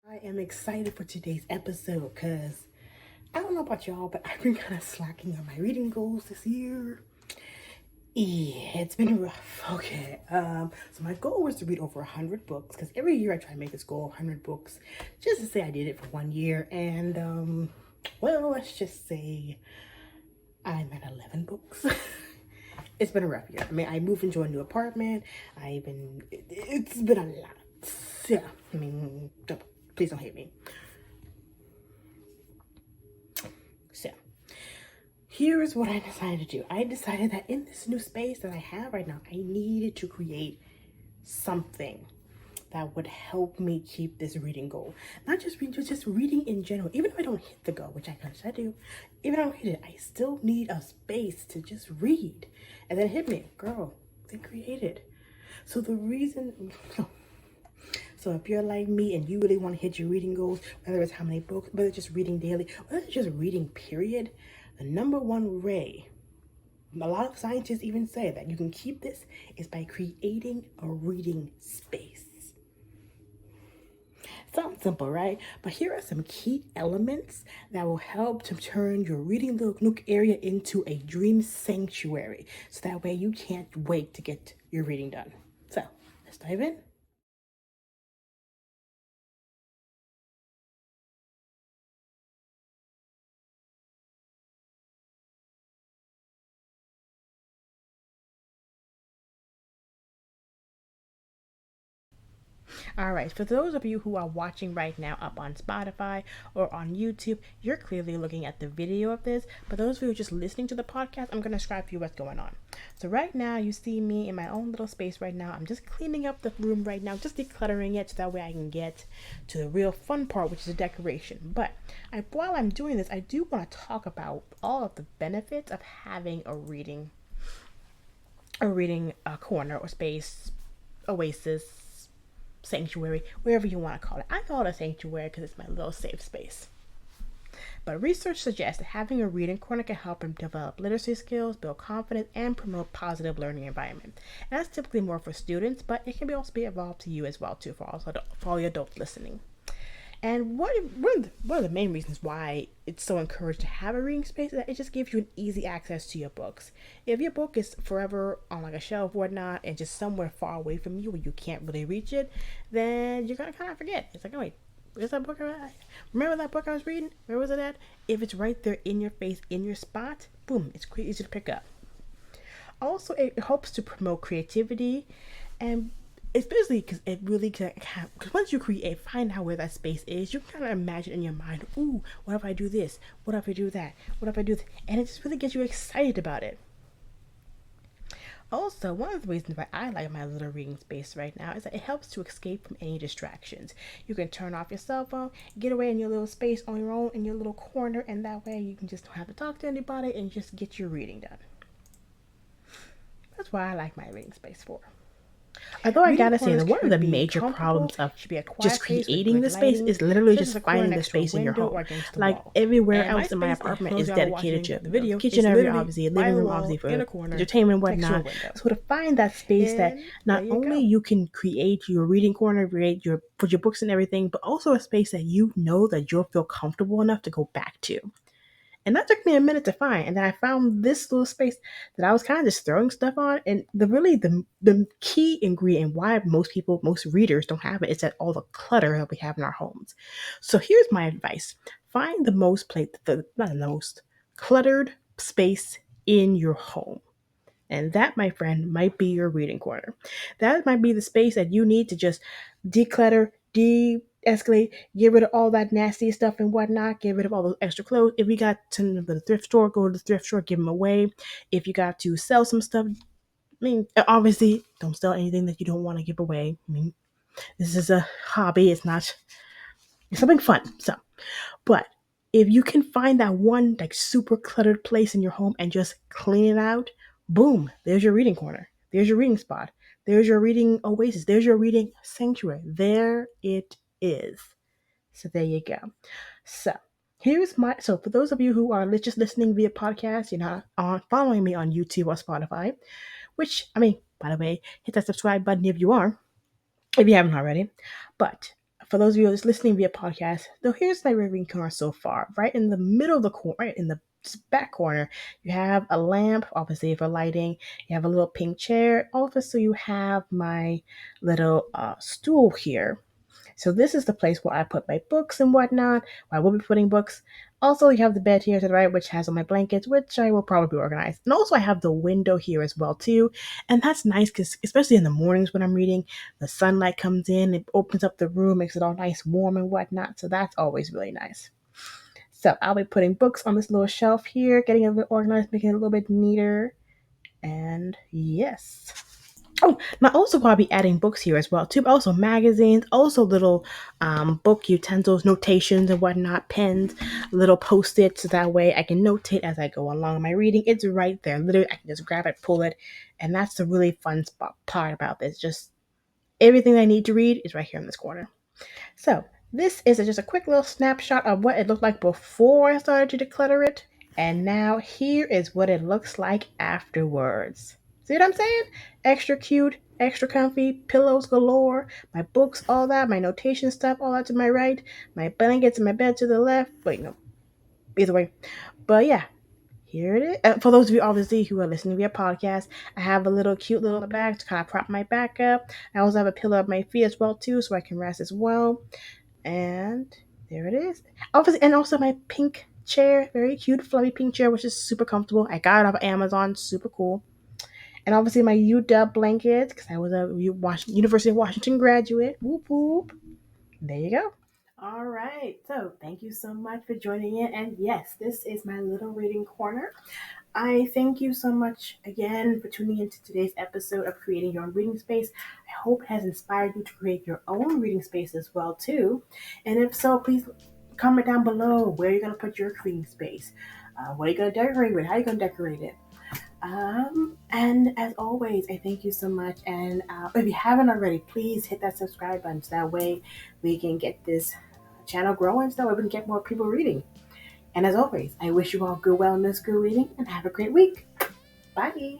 I am excited for today's episode because I don't know about y'all, but I've been kind of slacking on my reading goals this year. Yeah, it's been rough. Okay. So my goal was to read over 100 books because every year I try to make this goal 100 books just to say I did it for 1 year. And, well, let's just say I'm at 11 books. It's been a rough year. I mean, I moved into a new apartment. It's been a lot. Yeah, I mean, please don't hate me. So, here is what I decided to do. I decided that in this new space that I have right now, I needed to create something that would help me keep this reading goal. Not just reading, just reading in general. Even if I don't hit the goal, which I kind of do, even if I don't hit it, I still need a space to just read. And then it hit me, girl, they created. So the reason, so if you're like me and you really want to hit your reading goals, whether it's how many books, whether it's just reading daily, whether it's just reading period, the number one way, a lot of scientists even say that you can keep this is by creating a reading space. Sounds simple, right? But here are some key elements that will help to turn your reading little nook area into a dream sanctuary. So that way you can't wait to get your reading done. So let's dive in. All right, for those of you who are watching right now up on Spotify or on YouTube, you're clearly looking at the video of this. But those of you who are just listening to the podcast, I'm going to describe for you what's going on. So right now, you see me in my own little space right now. I'm just cleaning up the room right now, just decluttering it so that way I can get to the real fun part, which is the decoration. But while I'm doing this, I do want to talk about all of the benefits of having a reading corner or space, Oasis, sanctuary, wherever you want to call it. I call it a sanctuary because it's my little safe space. But research suggests that having a reading corner can help them develop literacy skills, build confidence, and promote positive learning environment. And that's typically more for students, but it can also be evolved to you as well too, for all your adults listening. And one of the main reasons why it's so encouraged to have a reading space is that it just gives you an easy access to your books. If your book is forever on like a shelf or whatnot and just somewhere far away from you where you can't really reach it, then you're gonna kind of forget. It's like, oh wait, where's that book at? Remember that book I was reading? Where was it at? If it's right there in your face, in your spot, boom, it's easy to pick up. Also, it helps to promote creativity and especially because it really can, because once you find out where that space is, you can kind of imagine in your mind, ooh, what if I do this, what if I do that, what if I do this, and it just really gets you excited about it. Also, one of the reasons why I like my little reading space right now is that it helps to escape from any distractions. You can turn off your cell phone, get away in your little space on your own in your little corner, and that way you can just don't have to talk to anybody and just get your reading done. That's why I like my reading space for. Although I Reading gotta say that corners one of the should be major problems comfortable, of should be a just quiet place with creating good the space lighting, is literally such as just a corner finding the next to a space in your window home. or against the Like wall. everywhere And my else in my space that apartment those is y'all are dedicated watching to the video kitchen is area, literally obviously, by living the room, wall obviously, in for a corner entertainment, next to a whatnot. window. So to find that space that And there not you only go. you can create your reading corner, create your put your books and everything, but also a space that you know that you'll feel comfortable enough to go back to. And that took me a minute to find. And then I found this little space that I was kind of just throwing stuff on. And the key ingredient why most readers don't have it is that all the clutter that we have in our homes. So here's my advice. Find the most not the most cluttered space in your home. And that, my friend, might be your reading corner. That might be the space that you need to just declutter, de escalate, get rid of all that nasty stuff and whatnot, get rid of all those extra clothes. If you got to the thrift store, go to the thrift store, give them away. If you got to sell some stuff, I mean, obviously, don't sell anything that you don't want to give away. I mean, this is a hobby, it's something fun. So, but if you can find that one like super cluttered place in your home and just clean it out, boom, there's your reading corner. There's your reading spot. There's your reading oasis. There's your reading sanctuary. There it is. So there you go. So so for those of you who are just listening via podcast, you're not on following me on YouTube or Spotify, which I mean, by the way, hit that subscribe button if you are, if you haven't already. But For those of you who's listening via podcast, so here's my reading corner so far. Right in the middle of the corner, right in the back corner, you have a lamp, obviously for lighting. You have a little pink chair. Also, you have my little stool here. So this is the place where I put my books and whatnot. Where I will be putting books. Also, you have the bed here to the right, which has all my blankets, which I will probably organize. And also, I have the window here as well too, and that's nice because, especially in the mornings when I'm reading, the sunlight comes in, it opens up the room, makes it all nice, warm, and whatnot. So that's always really nice. So I'll be putting books on this little shelf here, getting it a bit organized, making it a little bit neater, and yes. Oh, now also I'll be adding books here as well too. But also magazines, also little book utensils, notations and whatnot, pens, little post-its. So that way I can notate as I go along my reading. It's right there. Literally, I can just grab it, pull it, and that's the really fun part about this. Just everything I need to read is right here in this corner. So this is just a quick little snapshot of what it looked like before I started to declutter it. And now here is what it looks like afterwards. See what I'm saying? Extra cute, extra comfy, pillows galore, my books, all that, my notation stuff, all that to my right, my blankets and my bed to the left. Wait, no, either way. But yeah, here it is. For those of you obviously who are listening via podcast, I have a little cute little bag to kind of prop my back up. I also have a pillow at my feet as well too, so I can rest as well. And there it is. Obviously, and also my pink chair, very cute, fluffy pink chair, which is super comfortable. I got it off of Amazon, super cool. And obviously my UW blanket, because I was a University of Washington graduate. Whoop whoop. There you go. All right. So thank you so much for joining in. And yes, this is my little reading corner. I thank you so much again for tuning into today's episode of Creating Your Own Reading Space. I hope it has inspired you to create your own reading space as well too. And if so, please comment down below where you're going to put your reading space. What are you going to decorate with? How are you going to decorate it? And as always, I thank you so much. And if you haven't already, please hit that subscribe button so that way we can get this channel growing so that way we can get more people reading. And as always, I wish you all good wellness, good reading, and have a great week. Bye.